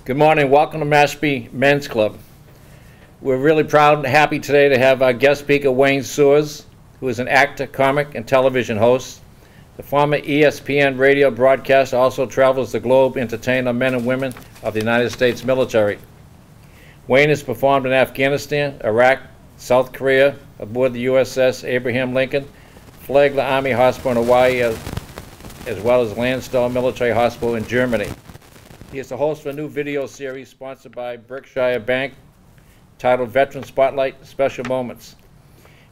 Good morning. Welcome to Mashpee Men's Club. We're really proud and happy today to have our guest speaker, Wayne Soares, who is an actor, comic, and television host. The former ESPN Radio Broadcaster also travels the globe entertaining men and women of the United States military. Wayne has performed in Afghanistan, Iraq, South Korea, aboard the USS Abraham Lincoln, Flagler Army Hospital in Hawaii, as well as Landstuhl Military Hospital in Germany. He is the host of a new video series sponsored by Berkshire Bank titled Veteran Spotlight Special Moments.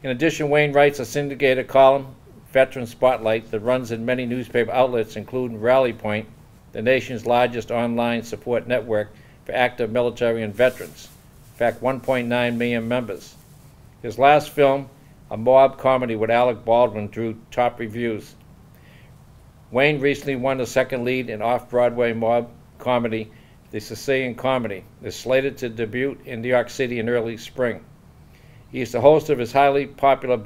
In addition, Wayne writes a syndicated column, Veteran Spotlight, that runs in many newspaper outlets, including Rally Point, the nation's largest online support network for active military and veterans. In fact, 1.9 million members. His last film, a mob comedy with Alec Baldwin, drew top reviews. Wayne recently won the second lead in off-Broadway mob comedy, The Sicilian Comedy, is slated to debut in New York City in early spring. He is the host of his highly popular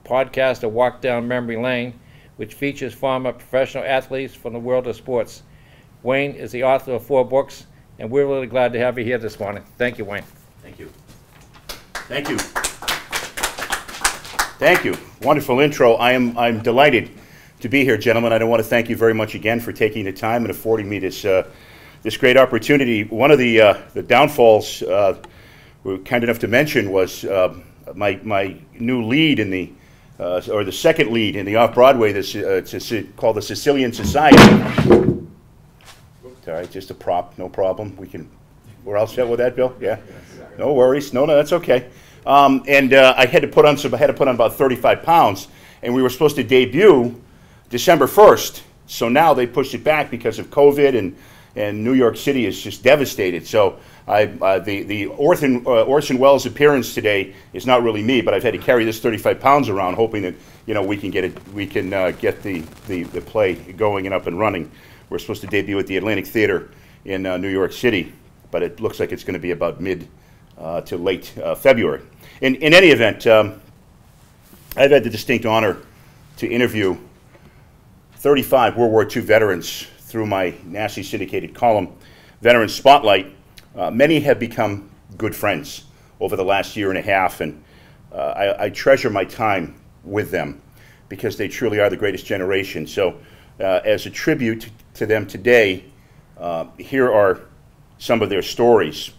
podcast, A Walk Down Memory Lane, which features former professional athletes from the world of sports. Wayne is the author of 4 books, and we're really glad to have you here this morning. Thank you, Wayne. Thank you. Thank you. Thank you. Wonderful intro. I'm delighted to be here, gentlemen. I want to thank you very much again for taking the time and affording me this this great opportunity. One of the downfalls we were kind enough to mention was my new lead in the or the second lead in the off-Broadway. This called the Sicilian Society. All right, just a prop, no problem. We're all set with that, Bill. Yeah, no worries. No, that's okay. I had to put on about 35 pounds, and we were supposed to debut December 1st. So now they pushed it back because of COVID, and New York City is just devastated. So the Orson Welles appearance today is not really me, but I've had to carry this 35 pounds around, hoping that we can get the play going and up and running. We're supposed to debut at the Atlantic Theater in New York City, but it looks like it's going to be about mid to late February. In any event, I've had the distinct honor to interview 35 World War II veterans through my nationally syndicated column, Veteran Spotlight. Many have become good friends over the last year and a half, and I treasure my time with them because they truly are the greatest generation. So as a tribute to them today, here are some of their stories.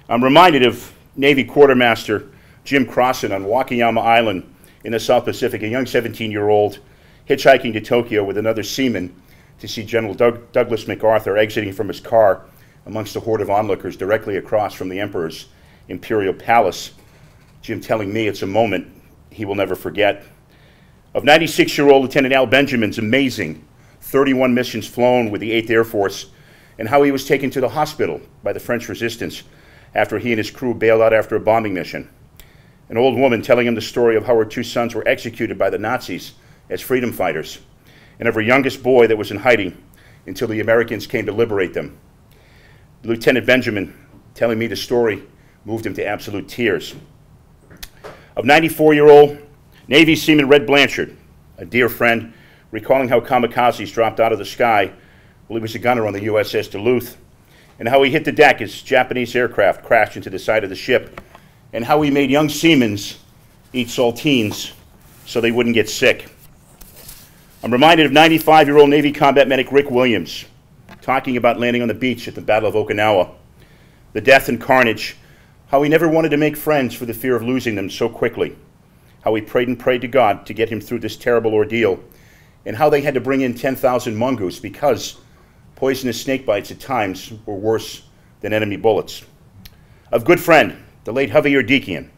I'm reminded of Navy Quartermaster Jim Crossan on Wakayama Island in the South Pacific, a young 17-year-old hitchhiking to Tokyo with another seaman to see General Douglas MacArthur exiting from his car amongst a horde of onlookers directly across from the Emperor's Imperial Palace. Jim telling me it's a moment he will never forget. Of 96-year-old Lieutenant Al Benjamin's amazing 31 missions flown with the 8th Air Force, and how he was taken to the hospital by the French resistance after he and his crew bailed out after a bombing mission. An old woman telling him the story of how her 2 sons were executed by the Nazis as freedom fighters, and of her youngest boy that was in hiding until the Americans came to liberate them. Lieutenant Benjamin telling me the story moved him to absolute tears. Of 94-year-old Navy Seaman Red Blanchard, a dear friend, recalling how kamikazes dropped out of the sky while he was a gunner on the USS Duluth, and how he hit the deck as Japanese aircraft crashed into the side of the ship, and how he made young seamen eat saltines so they wouldn't get sick. I'm reminded of 95-year-old Navy combat medic Rick Williams talking about landing on the beach at the Battle of Okinawa, the death and carnage, how he never wanted to make friends for the fear of losing them so quickly, how he prayed and prayed to God to get him through this terrible ordeal, and how they had to bring in 10,000 mongoose because poisonous snake bites at times were worse than enemy bullets. Of good friend, the late Javier Deakian,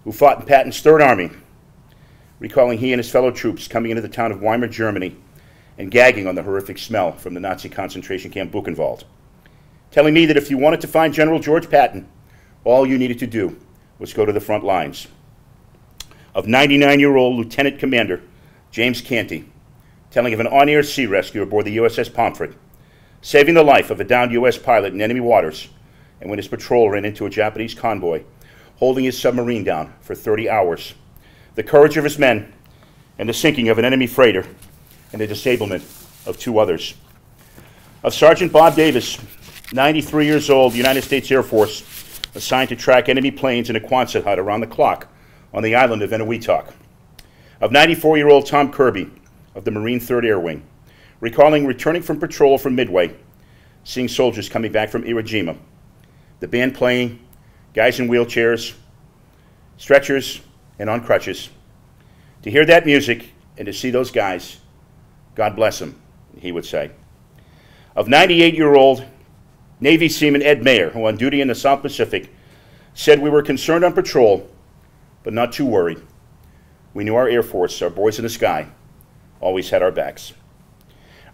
who fought in Patton's Third Army, recalling he and his fellow troops coming into the town of Weimar, Germany, and gagging on the horrific smell from the Nazi concentration camp Buchenwald, telling me that if you wanted to find General George Patton, all you needed to do was go to the front lines. Of 99-year-old Lieutenant Commander James Canty, telling of an on-air sea rescue aboard the USS Pomfret, saving the life of a downed U.S. pilot in enemy waters, and when his patrol ran into a Japanese convoy, holding his submarine down for 30 hours. The courage of his men, and the sinking of an enemy freighter, and the disablement of 2 others. Of Sergeant Bob Davis, 93 years old, United States Air Force, assigned to track enemy planes in a Quonset hut around the clock on the island of Eniwetok. Of 94-year-old Tom Kirby of the Marine 3rd Air Wing, recalling returning from patrol from Midway, seeing soldiers coming back from Iwo Jima, the band playing, guys in wheelchairs, stretchers, and on crutches. To hear that music and to see those guys, God bless them, he would say. Of 98-year-old Navy Seaman Ed Mayer, who on duty in the South Pacific, said, "We were concerned on patrol, but not too worried. We knew our Air Force, our boys in the sky, always had our backs."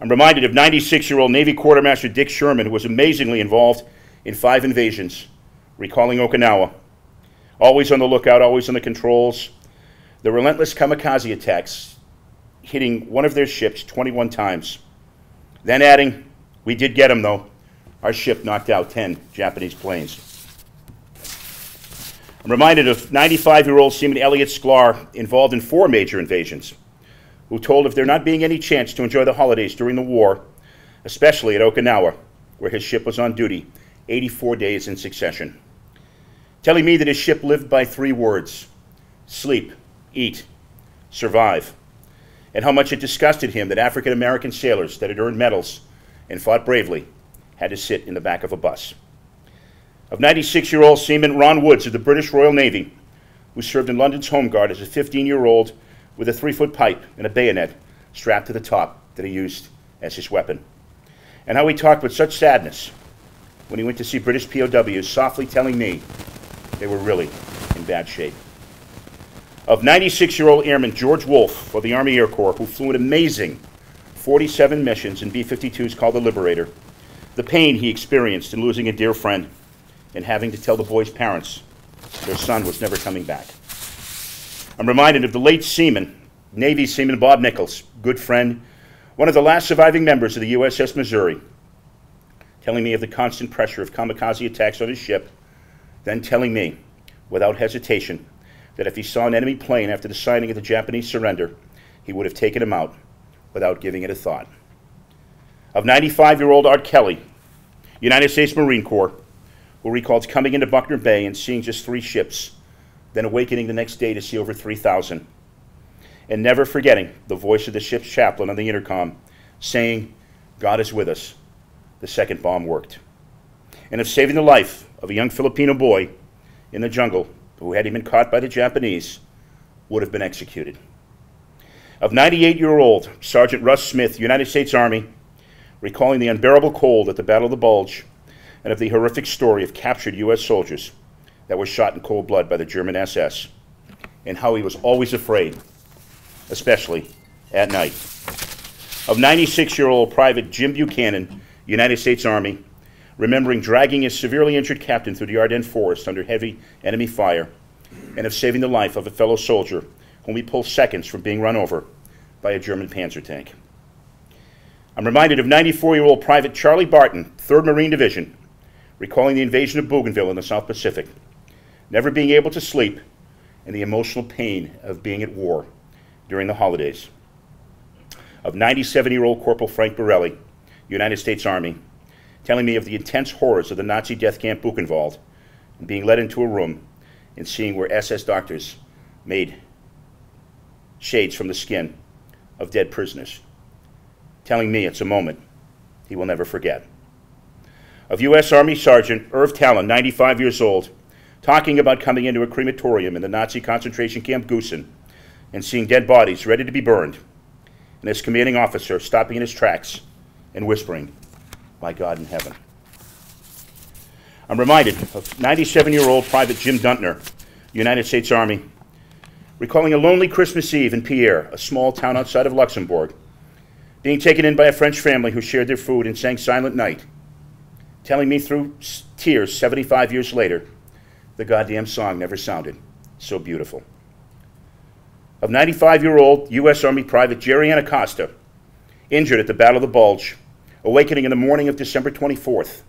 I'm reminded of 96-year-old Navy Quartermaster Dick Sherman, who was amazingly involved in 5 invasions, recalling Okinawa. Always on the lookout, always on the controls. The relentless kamikaze attacks, hitting one of their ships 21 times. Then adding, "We did get them, though. Our ship knocked out 10 Japanese planes." I'm reminded of 95-year-old Seaman Elliot Sklar, involved in 4 major invasions, who told of there not being any chance to enjoy the holidays during the war, especially at Okinawa, where his ship was on duty 84 days in succession. Telling me that his ship lived by 3 words: sleep, eat, survive, and how much it disgusted him that African-American sailors that had earned medals and fought bravely had to sit in the back of a bus. Of 96-year-old Seaman Ron Woods of the British Royal Navy, who served in London's Home Guard as a 15-year-old with a 3-foot pipe and a bayonet strapped to the top that he used as his weapon. And how he talked with such sadness when he went to see British POWs, softly telling me they were really in bad shape. Of 96-year-old Airman George Wolfe of the Army Air Corps, who flew an amazing 47 missions in B-52s called the Liberator, the pain he experienced in losing a dear friend and having to tell the boys' parents their son was never coming back. I'm reminded of the late seaman, Navy Seaman Bob Nichols, good friend, one of the last surviving members of the USS Missouri, telling me of the constant pressure of kamikaze attacks on his ship, then telling me, without hesitation, that if he saw an enemy plane after the signing of the Japanese surrender, he would have taken him out without giving it a thought. Of 95-year-old Art Kelly, United States Marine Corps, who recalls coming into Buckner Bay and seeing just 3 ships, then awakening the next day to see over 3,000, and never forgetting the voice of the ship's chaplain on the intercom saying, "God is with us. The second bomb worked." And of saving the life of a young Filipino boy in the jungle who, had he been caught by the Japanese, would have been executed. Of 98-year-old Sergeant Russ Smith, United States Army, recalling the unbearable cold at the Battle of the Bulge, and of the horrific story of captured U.S. soldiers that were shot in cold blood by the German SS, and how he was always afraid, especially at night. Of 96-year-old Private Jim Buchanan, United States Army, remembering dragging his severely injured captain through the Ardennes forest under heavy enemy fire, and of saving the life of a fellow soldier whom he pulled seconds from being run over by a German Panzer tank. I'm reminded of 94-year-old Private Charlie Barton, 3rd Marine Division, recalling the invasion of Bougainville in the South Pacific, never being able to sleep, and the emotional pain of being at war during the holidays. Of 97-year-old Corporal Frank Borelli, United States Army, telling me of the intense horrors of the Nazi death camp Buchenwald, and being led into a room and seeing where SS doctors made shades from the skin of dead prisoners, telling me it's a moment he will never forget. Of U.S. Army Sergeant Irv Talon, 95 years old, talking about coming into a crematorium in the Nazi concentration camp Gusen and seeing dead bodies ready to be burned, and his commanding officer stopping in his tracks and whispering, "My God in heaven." I'm reminded of 97-year-old Private Jim Duntner, United States Army, recalling a lonely Christmas Eve in Pierre, a small town outside of Luxembourg, being taken in by a French family who shared their food and sang Silent Night, telling me through tears 75 years later, the goddamn song never sounded so beautiful. Of 95-year-old U.S. Army Private Jerry Anacosta, injured at the Battle of the Bulge, awakening in the morning of December 24th,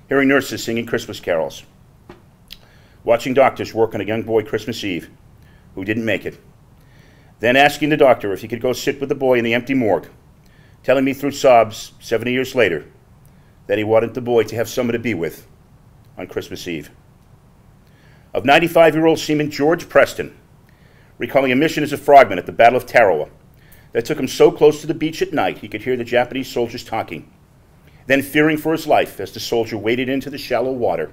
hearing nurses singing Christmas carols, watching doctors work on a young boy Christmas Eve who didn't make it, then asking the doctor if he could go sit with the boy in the empty morgue, telling me through sobs 70 years later, that he wanted the boy to have someone to be with on Christmas Eve. Of 95-year-old Seaman George Preston, recalling a mission as a frogman at the Battle of Tarawa that took him so close to the beach at night he could hear the Japanese soldiers talking, then fearing for his life as the soldier waded into the shallow water,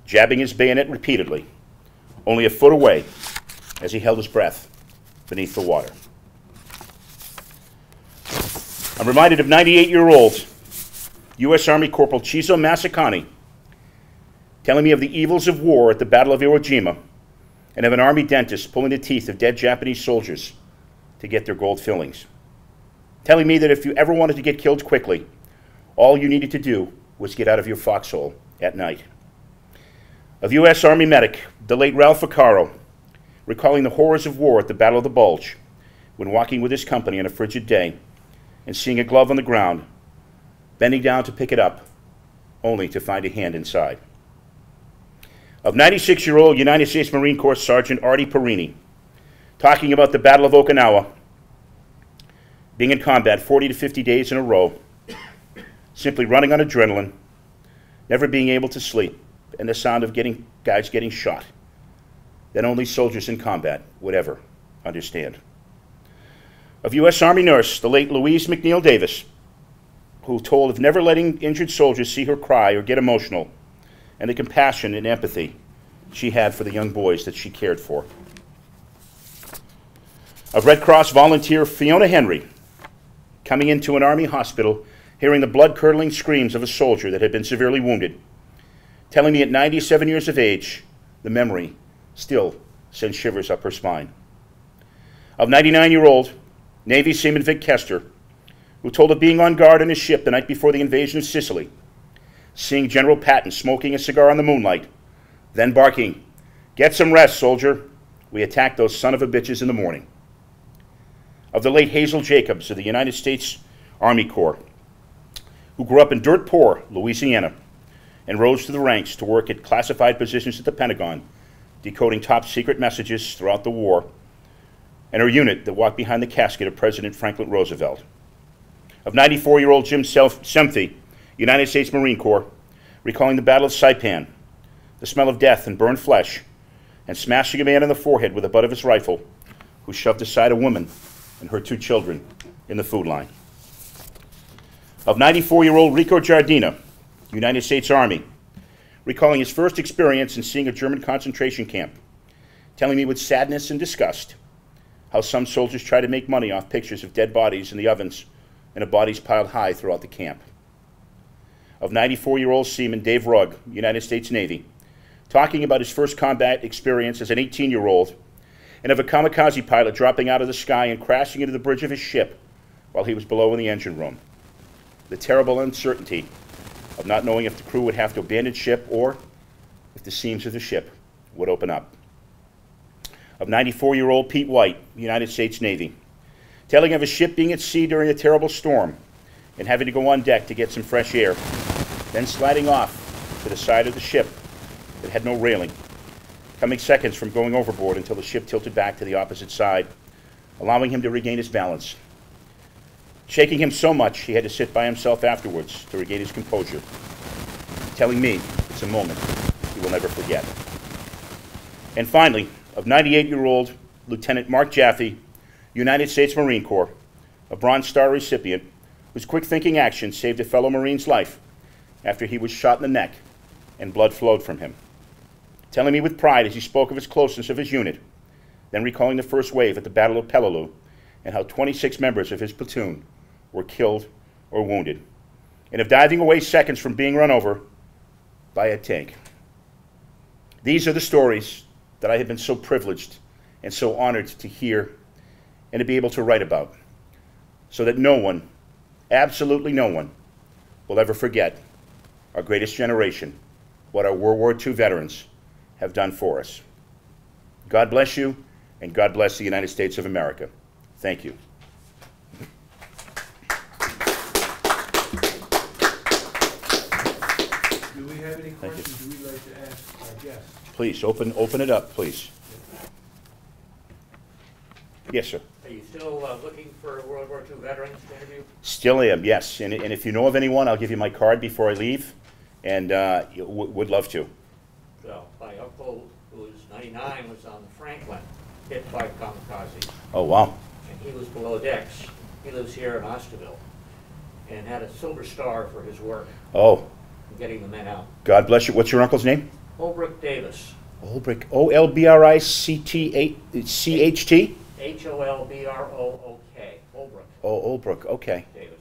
jabbing his bayonet repeatedly, only a foot away as he held his breath beneath the water. I'm reminded of 98-year-old U.S. Army Corporal Chizo Masakani telling me of the evils of war at the Battle of Iwo Jima, and of an Army dentist pulling the teeth of dead Japanese soldiers to get their gold fillings. Telling me that if you ever wanted to get killed quickly, all you needed to do was get out of your foxhole at night. Of U.S. Army medic, the late Ralph Vaccaro, recalling the horrors of war at the Battle of the Bulge, when walking with his company on a frigid day and seeing a glove on the ground, bending down to pick it up, only to find a hand inside. Of 96-year-old United States Marine Corps Sergeant Artie Perini, talking about the Battle of Okinawa, being in combat 40 to 50 days in a row, simply running on adrenaline, never being able to sleep, and the sound of guys getting shot that only soldiers in combat would ever understand. Of U.S. Army nurse, the late Louise McNeil Davis, who told of never letting injured soldiers see her cry or get emotional, and the compassion and empathy she had for the young boys that she cared for. Of Red Cross volunteer Fiona Henry, coming into an Army hospital, hearing the blood-curdling screams of a soldier that had been severely wounded, telling me at 97 years of age, the memory still sends shivers up her spine. Of 99-year-old Navy Seaman Vic Kester, who told of being on guard on his ship the night before the invasion of Sicily, seeing General Patton smoking a cigar in the moonlight, then barking, "Get some rest, soldier. We attack those son of a bitches in the morning." Of the late Hazel Jacobs of the United States Army Corps, who grew up in dirt poor Louisiana and rose to the ranks to work at classified positions at the Pentagon, decoding top secret messages throughout the war, and her unit that walked behind the casket of President Franklin Roosevelt. Of 94-year-old Jim Semthy, United States Marine Corps, recalling the Battle of Saipan, the smell of death and burned flesh, and smashing a man in the forehead with the butt of his rifle, who shoved aside a woman and her 2 children in the food line. Of 94-year-old Rico Giardina, United States Army, recalling his first experience in seeing a German concentration camp, telling me with sadness and disgust how some soldiers try to make money off pictures of dead bodies in the ovens and of bodies piled high throughout the camp. Of 94-year-old Seaman Dave Rugg, United States Navy, talking about his first combat experience as an 18-year-old, and of a kamikaze pilot dropping out of the sky and crashing into the bridge of his ship while he was below in the engine room. The terrible uncertainty of not knowing if the crew would have to abandon ship or if the seams of the ship would open up. Of 94-year-old Pete White, United States Navy, telling of a ship being at sea during a terrible storm and having to go on deck to get some fresh air, then sliding off to the side of the ship that had no railing, coming seconds from going overboard until the ship tilted back to the opposite side, allowing him to regain his balance. Shaking him so much he had to sit by himself afterwards to regain his composure, telling me it's a moment he will never forget. And finally, of 98-year-old Lieutenant Mark Jaffe, United States Marine Corps, a Bronze Star recipient whose quick-thinking action saved a fellow Marine's life after he was shot in the neck and blood flowed from him, telling me with pride as he spoke of his closeness of his unit, then recalling the first wave at the Battle of Peleliu and how 26 members of his platoon were killed or wounded, and of diving away seconds from being run over by a tank. These are the stories that I have been so privileged and so honored to hear and to be able to write about, so that no one, absolutely no one, will ever forget our greatest generation, what our World War II veterans have done for us. God bless you, and God bless the United States of America. Thank you. Do we have any questions we'd like to ask our guests? Please, open it up, please. Yes, sir. Hey, you still looking for World War II veterans to interview? Still am, yes. And if you know of anyone, I'll give you my card before I leave, and would love to. Well, my uncle, who was 99, was on the Franklin, hit by kamikaze. Oh, wow. And he was below decks. He lives here in Osterville, and had a Silver Star for his work Oh, in getting the men out. God bless you. What's your uncle's name? Holbrook Davis. Olbricht. Olbriccht? Holbrook. Oh, Olbrook. Okay. Davis.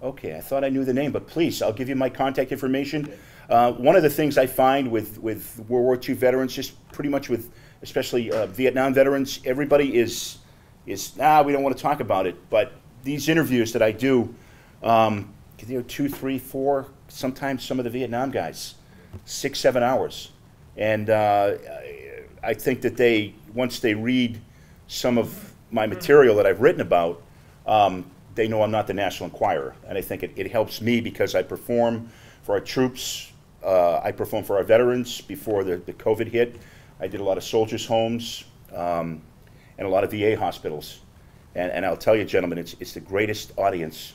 Okay, I thought I knew the name, but please, I'll give you my contact information. One of the things I find with World War II veterans, just pretty much with, especially Vietnam veterans, everybody is we don't want to talk about it. But these interviews that I do, 2, 3, 4, sometimes some of the Vietnam guys, 6, 7 hours. And I think that once they read some of my material that I've written about, they know I'm not the National Enquirer. And I think it helps me because I perform for our troops, I perform for our veterans before the COVID hit. I did a lot of soldiers' homes and a lot of VA hospitals. And I'll tell you, gentlemen, it's the greatest audience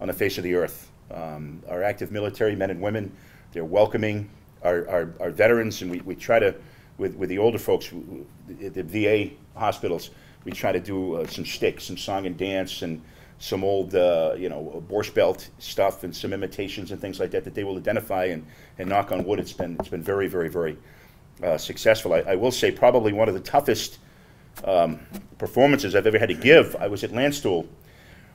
on the face of the earth. Our active military men and women, they're welcoming. Our veterans, and we try to, with the older folks, the VA hospitals, we try to do some shtick, some song and dance, and some old, Borscht Belt stuff, and some imitations and things like that they will identify. And knock on wood, it's been very, very, very successful. I will say probably one of the toughest performances I've ever had to give. I was at Landstuhl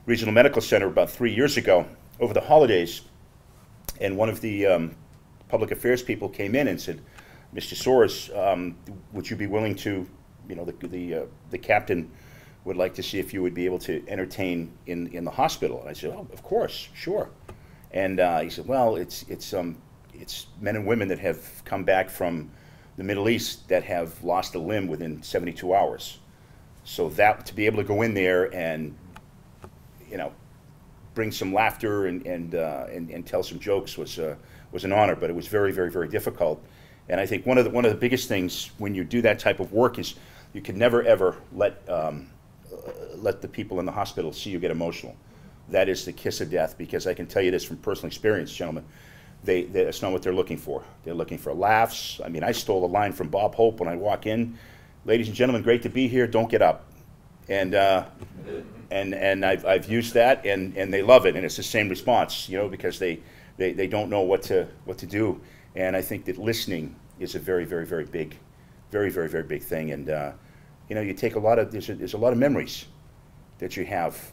Regional Medical Center about 3 years ago over the holidays, and one of the public affairs people came in and said, "Mr. Soares, would you be willing to, the captain would like to see if you would be able to entertain in the hospital." And I said, "Oh, of course, sure." And he said, "Well, it's men and women that have come back from the Middle East that have lost a limb within 72 hours. So that to be able to go in there and bring some laughter and tell some jokes was an honor, but it was very, very, very difficult." And I think one of the biggest things when you do that type of work is you can never ever let the people in the hospital see you get emotional. That is the kiss of death, because I can tell you this from personal experience, gentlemen. That's not what they're looking for. They're looking for laughs. I mean, I stole a line from Bob Hope when I walk in. "Ladies and gentlemen, great to be here. Don't get up." And I've used that, and they love it, and it's the same response, because they don't know what to do. And I think that listening is a very, very, very big, very, very, very big thing. And you take a lot of there's a lot of memories that you have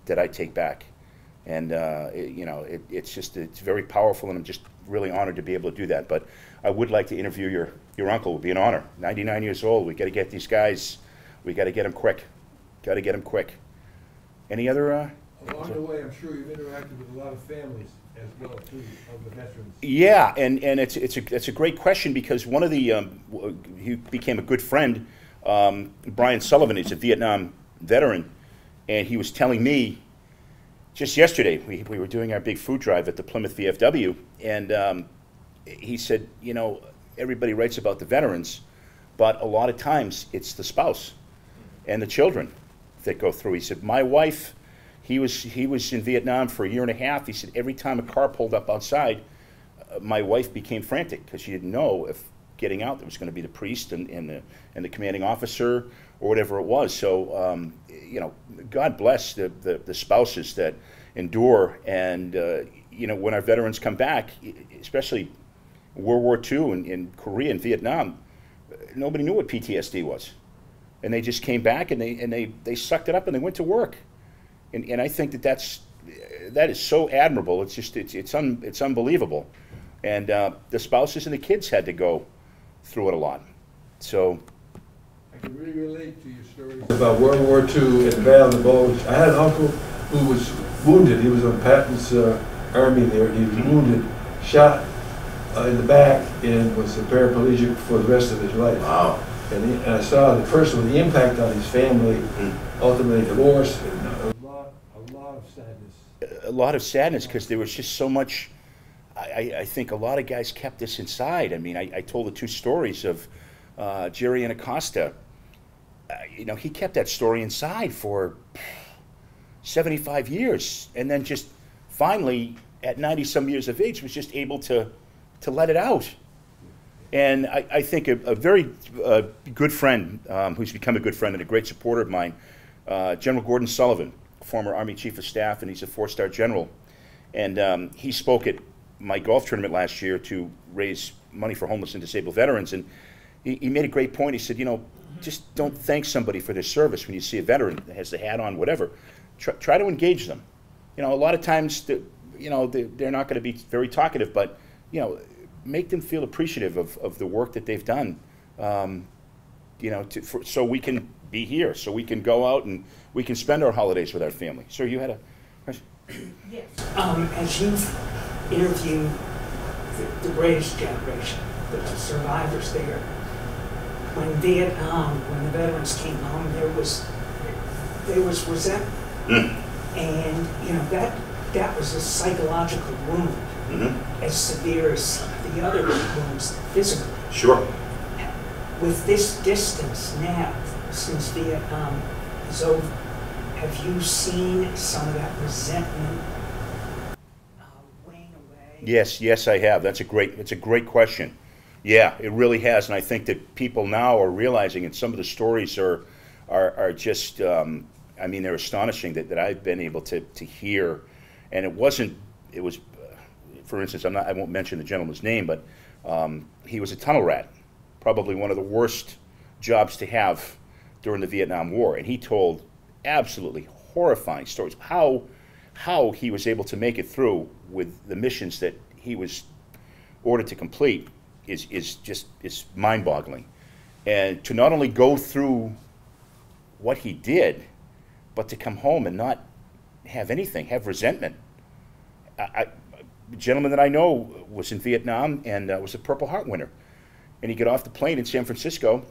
that I take back, and it's very powerful, and I'm just really honored to be able to do that. But I would like to interview your uncle. It would be an honor. 99 years old. We got to get these guys. We got to get them quick. Got to get them quick. Any other? Along the way, I'm sure you've interacted with a lot of families as well too of the veterans. Yeah, and it's a great question, because one of the he became a good friend. Brian Sullivan is a Vietnam veteran, and he was telling me just yesterday, we were doing our big food drive at the Plymouth VFW, and he said, everybody writes about the veterans, but a lot of times it's the spouse and the children that go through. He said, "My wife, he was in Vietnam for 1.5 years. He said every time a car pulled up outside, my wife became frantic, because she didn't know if getting out there was going to be the priest and the commanding officer or whatever it was." So God bless the spouses that endure. And when our veterans come back, especially World War II and in Korea and Vietnam, nobody knew what PTSD was, and they just came back and they sucked it up and they went to work. And I think that is so admirable. It's just it's unbelievable. And the spouses and the kids had to go through it a lot. So I can really relate to your stories about World War II and the Battle of the Bulge. I had an uncle who was wounded. He was on Patton's army there. He was wounded, shot in the back, and was a paraplegic for the rest of his life. Wow. And I saw the first one, the impact on his family, ultimately divorce, and a lot of sadness. A lot of sadness, because there was just so much. I think a lot of guys kept this inside. I mean, I told the two stories of Jerry and Acosta. you know, he kept that story inside for 75 years, and then just finally, at 90-some years of age, was just able to let it out. And I think a very good friend, who's become a good friend and a great supporter of mine, General Gordon Sullivan, former Army Chief of Staff, and he's a 4-star general. And he spoke at my golf tournament last year to raise money for homeless and disabled veterans. And he made a great point. He said, you know, just don't thank somebody for their service when you see a veteran that has the hat on, whatever. Try to engage them. You know, a lot of times, you know, they're not going to be very talkative, but, you know, make them feel appreciative of the work that they've done, you know, so we can be here, so we can go out and we can spend our holidays with our family. Sir, you had a question? Yes. As you've interviewed the greatest generation, the survivors there, when Vietnam, when the veterans came home, there was resentment. And, you know, that was a psychological wound, as severe as some of the other wounds physically. Sure. With this distance now, since Vietnam is over, have you seen some of that resentment wane away? Yes, I have. It's a great question. Yeah, it really has, and I think that people now are realizing, and some of the stories are just, I mean, they're astonishing that I've been able to hear, and it was, for instance, I won't mention the gentleman's name, but he was a tunnel rat, probably one of the worst jobs to have during the Vietnam War, and he told absolutely horrifying stories. How he was able to make it through with the missions that he was ordered to complete is mind-boggling. And to not only go through what he did, but to come home and not have anything, have resentment. A gentleman that I know was in Vietnam and was a Purple Heart winner. And he got off the plane in San Francisco,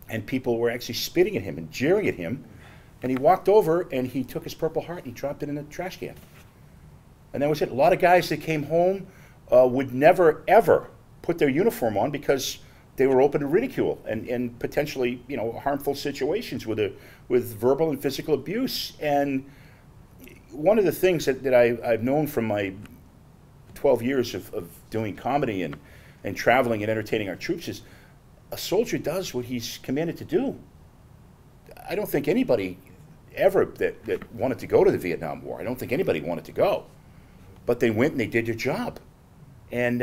and people were actually spitting at him and jeering at him. And he walked over and he took his Purple Heart and he dropped it in a trash can. And that was it. A lot of guys that came home would never, ever put their uniform on because they were open to ridicule and potentially, you know, harmful situations with verbal and physical abuse. And one of the things that I've known from my 12 years of doing comedy and traveling and entertaining our troops is a soldier does what he's commanded to do. I don't think anybody ever that wanted to go to the Vietnam War, I don't think anybody wanted to go. But they went and they did their job. And,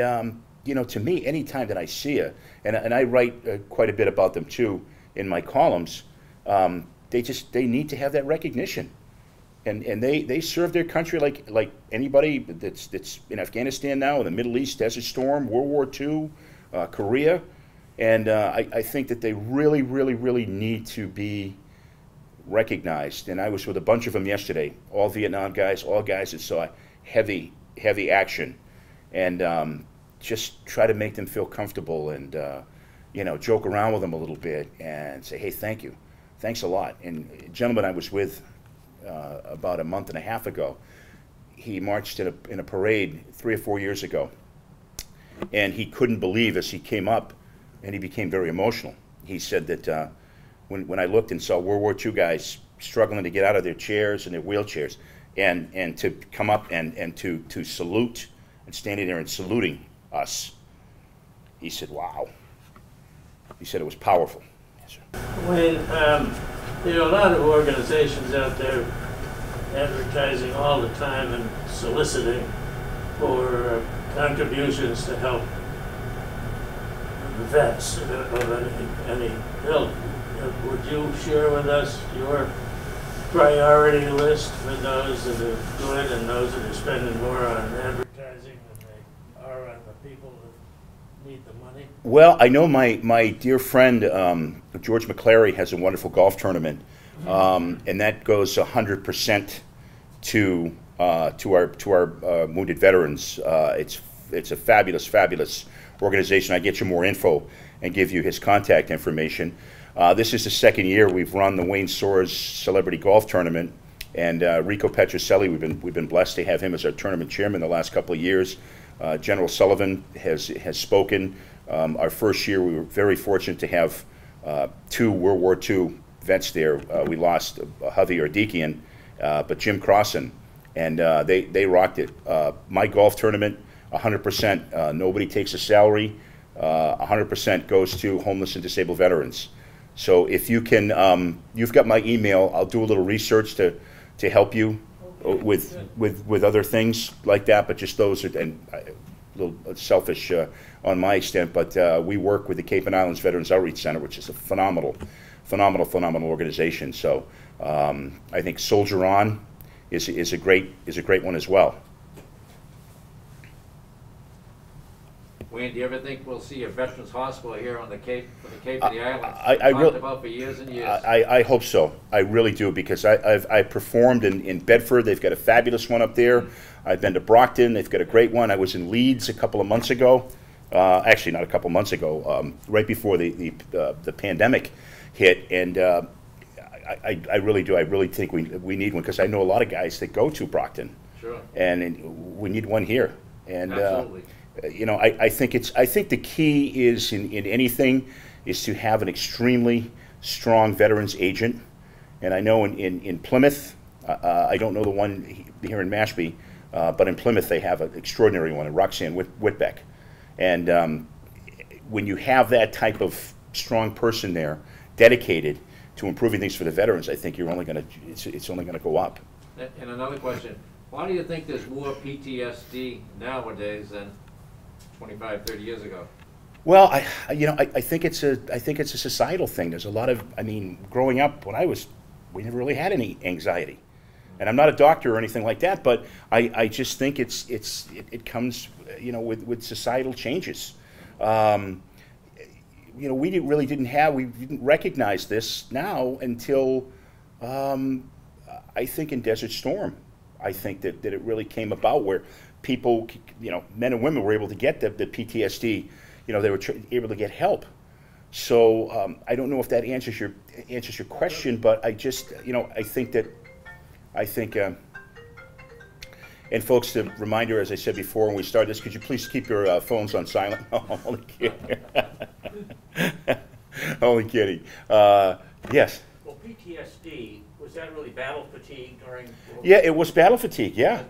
you know, to me, any time that I see and I write quite a bit about them too in my columns, they need to have that recognition. And they serve their country like anybody that's in Afghanistan now, in the Middle East, Desert Storm, World War II, Korea. And I think that they really, really, really need to be recognized. And I was with a bunch of them yesterday, all Vietnam guys, all guys that saw heavy action. And just try to make them feel comfortable and, you know, joke around with them a little bit and say, hey, thank you. Thanks a lot. And a gentleman I was with about a month and a half ago, he marched in a parade 3 or 4 years ago. And he couldn't believe as he came up, and he became very emotional. He said that when I looked and saw World War II guys struggling to get out of their chairs and their wheelchairs and to come up and to salute and standing there and saluting us, he said, wow. He said it was powerful. Yes, sir. When there are a lot of organizations out there advertising all the time and soliciting for contributions to help vets of any ilk. Would you share with us your priority list for those that are good and those that are spending more on advertising than they are on the people that need the money? Well, I know my dear friend George McClary has a wonderful golf tournament, and that goes 100% to our wounded veterans. It's a fabulous organization. I get you more info and give you his contact information. This is the second year we've run the Wayne Soares Celebrity Golf Tournament, and Rico Petrocelli, we've been blessed to have him as our tournament chairman the last couple of years. General Sullivan has spoken. Our first year, we were very fortunate to have 2 World War II vets there. We lost Javi Ardikian, but Jim Crossan, and they rocked it. My golf tournament, 100%. Nobody takes a salary. 100% goes to homeless and disabled veterans. So if you can, you've got my email. I'll do a little research to help you with other things like that. But just those are, and a little selfish on my extent. But we work with the Cape and Islands Veterans Outreach Center, which is a phenomenal organization. So I think Soldier On is a great one as well. Wayne, do you ever think we'll see a veterans hospital here on the Cape, for the Cape of the Islands? I talked about for years and years. I hope so. I really do, because I've performed in Bedford. They've got a fabulous one up there. I've been to Brockton. They've got a great one. I was in Leeds a couple of months ago. Actually, not a couple months ago, right before the pandemic hit. And I really do. I really think we need one, because I know a lot of guys that go to Brockton. Sure. And we need one here. And absolutely. You know, I think the key is in anything is to have an extremely strong veterans agent. And I know in Plymouth, I don't know the one here in Mashpee, but in Plymouth they have an extraordinary one, Roxanne Whitbeck. And when you have that type of strong person there, dedicated to improving things for the veterans, I think you're only going to it's only going to go up. And another question: why do you think there's more PTSD nowadays than 25, 30 years ago? Well, I think it's a societal thing. There's a lot of, I mean, growing up when we never really had any anxiety, and I'm not a doctor or anything like that, but I just think it comes, you know, with societal changes. You know, we didn't recognize this now until I think in Desert Storm. I think that it really came about where people, you know, men and women were able to get the PTSD. You know, they were able to get help. So I don't know if that answers your question, but I just, you know, I think, and folks, the reminder, as I said before when we started this, could you please keep your phones on silent? No, I'm only kidding. Only kidding. Yes. Well, PTSD, was that really battle fatigue during? Yeah, it was battle fatigue. Yeah,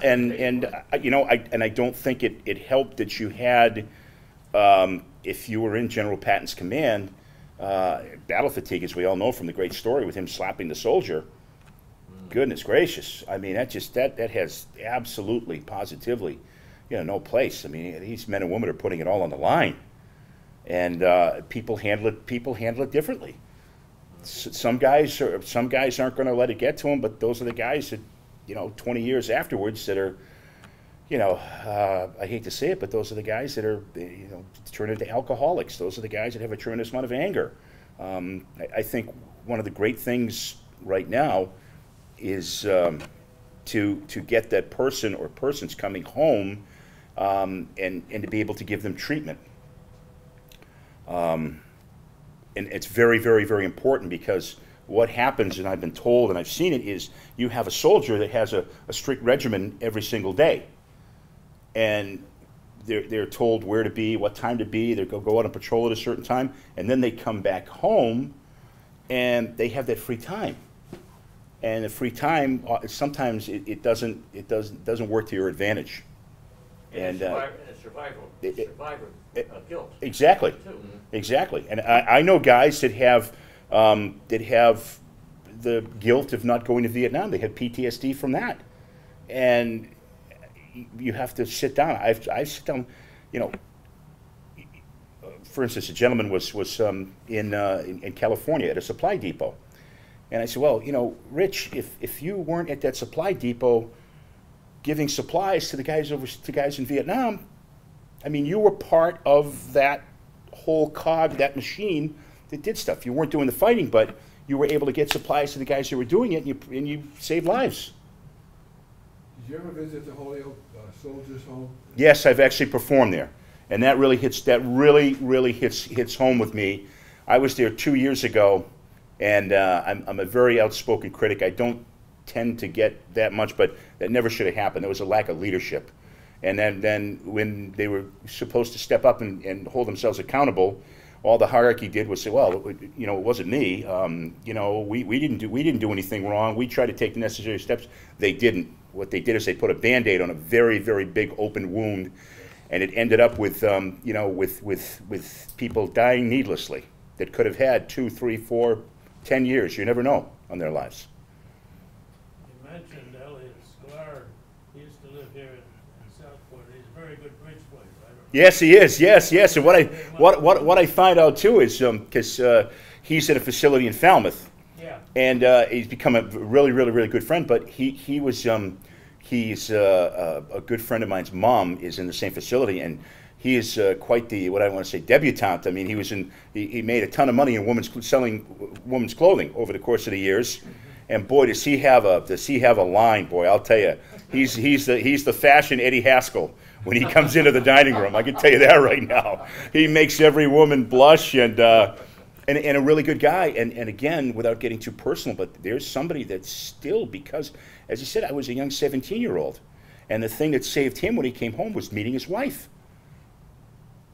and you know, I don't think it helped that you had, if you were in General Patton's command, battle fatigue, as we all know from the great story with him slapping the soldier. Goodness gracious! I mean, that has absolutely, positively, you know, no place. I mean, these men and women are putting it all on the line, and people handle it differently. Some guys aren't going to let it get to them, but those are the guys that, you know, 20 years afterwards that are, you know, I hate to say it, but those are the guys that are, you know, turn into alcoholics. Those are the guys that have a tremendous amount of anger. I think one of the great things right now is to get that person or persons coming home and to be able to give them treatment. And it's very, very, very important, because what happens, and I've been told and I've seen it, is you have a soldier that has a strict regimen every single day. And they're told where to be, what time to be, they go out on patrol at a certain time, and then they come back home and they have that free time. And the free time, sometimes it doesn't work to your advantage. And survival guilt. Exactly, exactly. And I know guys that have the guilt of not going to Vietnam. They had PTSD from that, and you have to sit down. I sit down, you know. For instance, a gentleman was in California at a supply depot, and I said, well, you know, Rich, if you weren't at that supply depot giving supplies to the guys in Vietnam, I mean, you were part of that whole cog, that machine that did stuff. You weren't doing the fighting, but you were able to get supplies to the guys who were doing it, and you saved lives. Did you ever visit the Holyoke Soldiers' Home? Yes, I've actually performed there, and that really hits home with me. I was there 2 years ago, and I'm a very outspoken critic. I don't tend to get that much, but that never should have happened. There was a lack of leadership. And then when they were supposed to step up and hold themselves accountable, all the hierarchy did was say, well, you know, it wasn't me. You know, we didn't do anything wrong. We tried to take the necessary steps. They didn't. What they did is they put a Band-Aid on a very, very big open wound, and it ended up with, you know, with people dying needlessly that could have had 2, 3, 4, 10 years. You never know on their lives. You mentioned Elliot Sklar. He used to live here in Southport. He's a very good bridge player. Yes, he is. Yes, yes. And what I find out too is because he's at a facility in Falmouth, yeah, and he's become a really, really, really good friend. But he's a good friend of mine's mom is in the same facility, and he is quite the, what I want to say, debutante. I mean, he made a ton of money in selling women's clothing over the course of the years. And boy, does he have a line, boy! I'll tell you, he's the fashion Eddie Haskell when he comes into the dining room. I can tell you that right now. He makes every woman blush, and a really good guy. And again, without getting too personal, but there's somebody that's still, because, as he said, I was a young 17-year-old, and the thing that saved him when he came home was meeting his wife.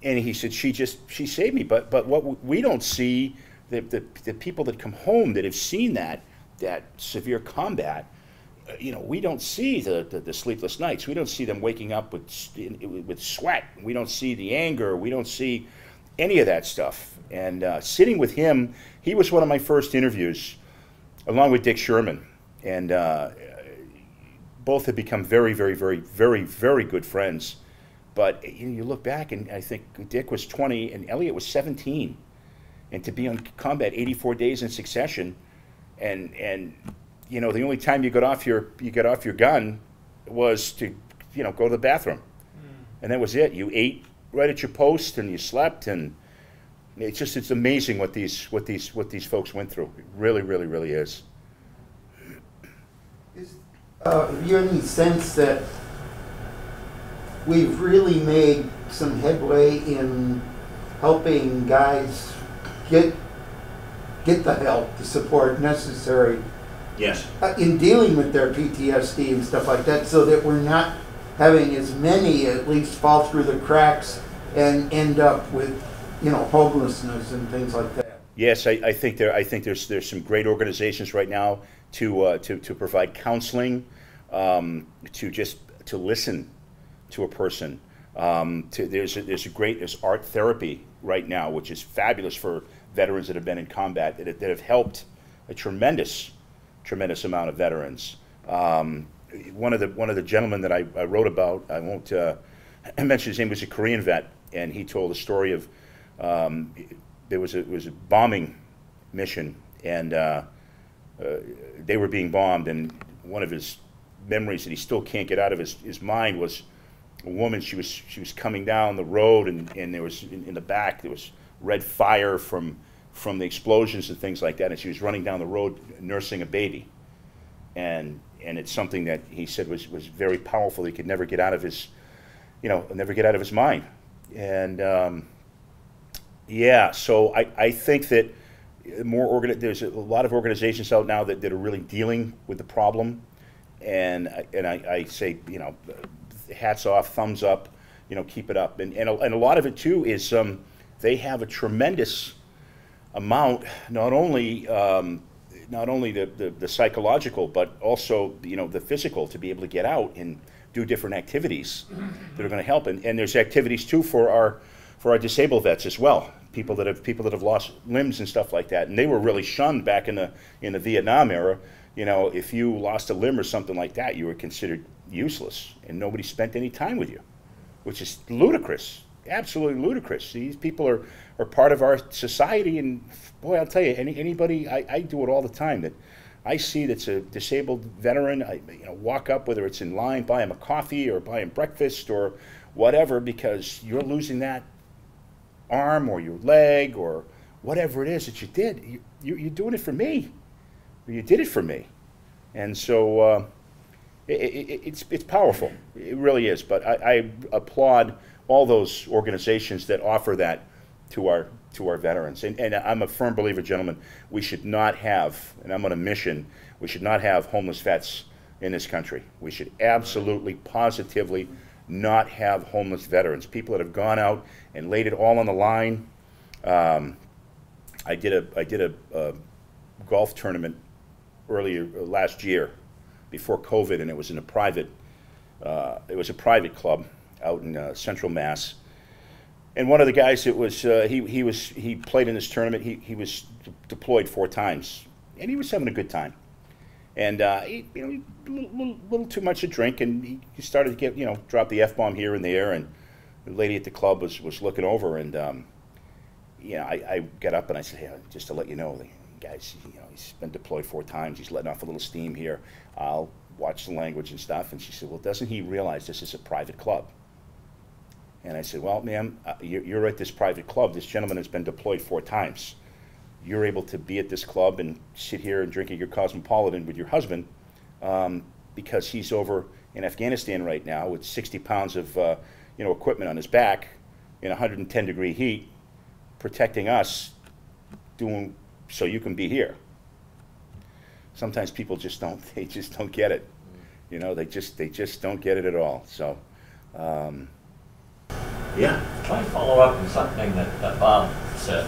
And he said, she saved me. But what we don't see, the people that come home that have seen that severe combat, you know, we don't see the sleepless nights. We don't see them waking up with sweat. We don't see the anger. We don't see any of that stuff. And sitting with him, he was one of my first interviews, along with Dick Sherman. And both have become very, very, very, very, very good friends. But you look back, and I think Dick was 20 and Elliot was 17. And to be on combat 84 days in succession, and you know, the only time you got off your gun was to, you know, go to the bathroom, and that was it. You ate right at your post, and you slept, and it's amazing what these folks went through. It really, really, really is. Is you any sense that we've really made some headway in helping guys get the help, the support necessary Yes. in dealing with their PTSD and stuff like that, so that we're not having as many at least fall through the cracks and end up with, you know, homelessness and things like that? Yes, I think there's some great organizations right now to provide counseling, to listen to a person. There's art therapy right now, which is fabulous for veterans that have been in combat, that have helped a tremendous amount of veterans. One of the gentlemen that I wrote about, I won't mention his name, was a Korean vet, and he told a story of it was a bombing mission, and they were being bombed, and one of his memories that he still can't get out of his mind was a woman. She was coming down the road, and there was in the back there was red fire from the explosions and things like that, and she was running down the road nursing a baby, and it's something that he said was very powerful. He could never get out of his mind, and yeah, so I think that there's a lot of organizations out now that are really dealing with the problem, and I say, you know, hats off, thumbs up, you know, keep it up, and a lot of it too is they have a tremendous amount, not only the psychological, but also, you know, the physical, to be able to get out and do different activities that are going to help. And there's activities too for our disabled vets as well, people that have lost limbs and stuff like that. And they were really shunned back in the Vietnam era. You know, if you lost a limb or something like that, you were considered useless, and nobody spent any time with you, which is ludicrous. Absolutely ludicrous. These people are part of our society, and boy, I'll tell you, anybody, I do it all the time, that I see that's a disabled veteran, I walk up, whether it's in line, buy him a coffee or buy him breakfast or whatever, because you're losing that arm or your leg or whatever it is that you did. You're doing it for me. You did it for me. And so it's powerful. It really is. But I applaud all those organizations that offer that to our veterans. And I'm a firm believer, gentlemen, we should not have, and I'm on a mission, we should not have homeless vets in this country. We should absolutely, positively not have homeless veterans. People that have gone out and laid it all on the line, I did a golf tournament earlier last year, before COVID, and it was in a private. It was a private club out in Central Mass. And one of the guys, it was he played in this tournament. He was deployed 4 times, and he was having a good time. And he, a little too much to drink, and he started to get drop the F-bomb here and there. And the lady at the club was looking over, and I got up and I said, hey, just to let you know, guys, he's been deployed 4 times. He's letting off a little steam here. I'll watch the language and stuff. And she said, well, doesn't he realize this is a private club? And I said, well, ma'am, you're at this private club. This gentleman has been deployed 4 times. You're able to be at this club and sit here and drink at your Cosmopolitan with your husband because he's over in Afghanistan right now with 60 pounds of equipment on his back in 110-degree heat, protecting us, doing so you can be here. Sometimes people just don't get it. They just don't get it at all. So, yeah. Can I follow up on something that Bob said?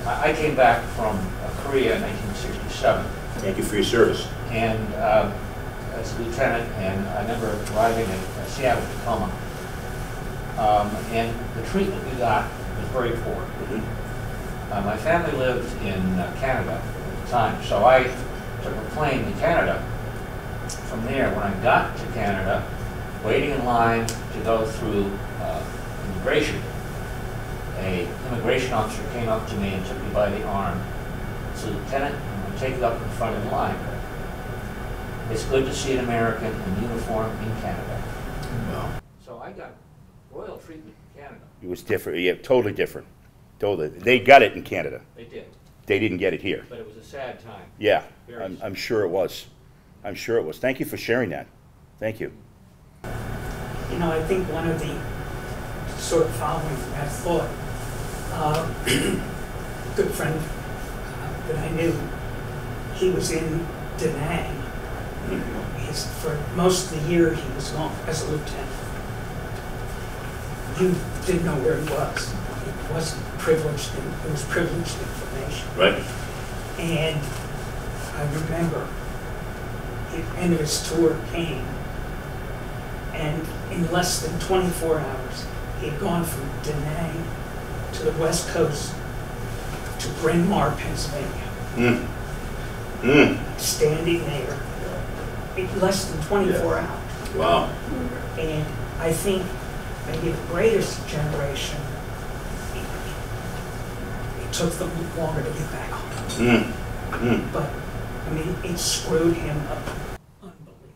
I came back from Korea in 1967. Thank you for your service. And as a lieutenant, and I remember arriving in Seattle, Tacoma. And the treatment we got was very poor. Mm-hmm. My family lived in Canada at the time, so I took a plane to Canada. From there, when I got to Canada, waiting in line to go through immigration, an immigration officer came up to me and took me by the arm. He said, Lieutenant, I'm going to take you up in front of the line. It's good to see an American in uniform in Canada. Wow. So I got royal treatment in Canada. It was different. Yeah, totally different. Totally. They got it in Canada. They did. They didn't get it here. But it was a sad time. Yeah, I'm sure it was. I'm sure it was. Thank you for sharing that. Thank you. I think one of the sort of following that thought, good friend that I knew, he was in Da Nang. For most of the year he was gone as a lieutenant. You didn't know where he was. It wasn't privileged, it was privileged information. Right. And I remember the end of his tour came, and in less than 24 hours, he had gone from Da Nang to the West Coast to Bryn Mawr, Pennsylvania. Standing there in less than 24 hours. Wow. And I think maybe the greatest generation, it took them longer to get back home. But, I mean, it screwed him up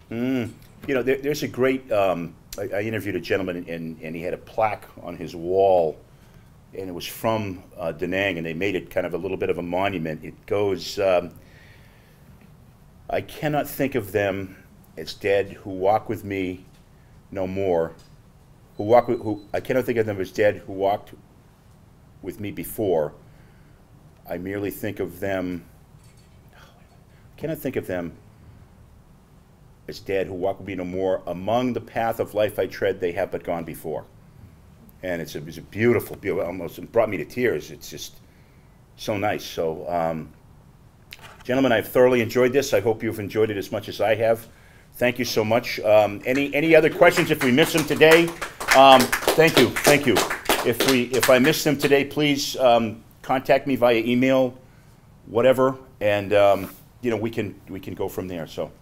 unbelievably. There's a great, I interviewed a gentleman and he had a plaque on his wall, and it was from Da Nang, and they made it kind of a little bit of a monument. It goes, I cannot think of them as dead who walk with me no more. I cannot think of them as dead who walked with me before. I merely think of them, I cannot think of them as dead who walk with me no more. Among the path of life I tread, they have but gone before. And it's a beautiful, almost it brought me to tears. It's just so nice. So, gentlemen, I've thoroughly enjoyed this. I hope you've enjoyed it as much as I have. Thank you so much. Any other questions? If we missed them today, thank you. If I missed them today, please contact me via email, whatever, and we can go from there. So.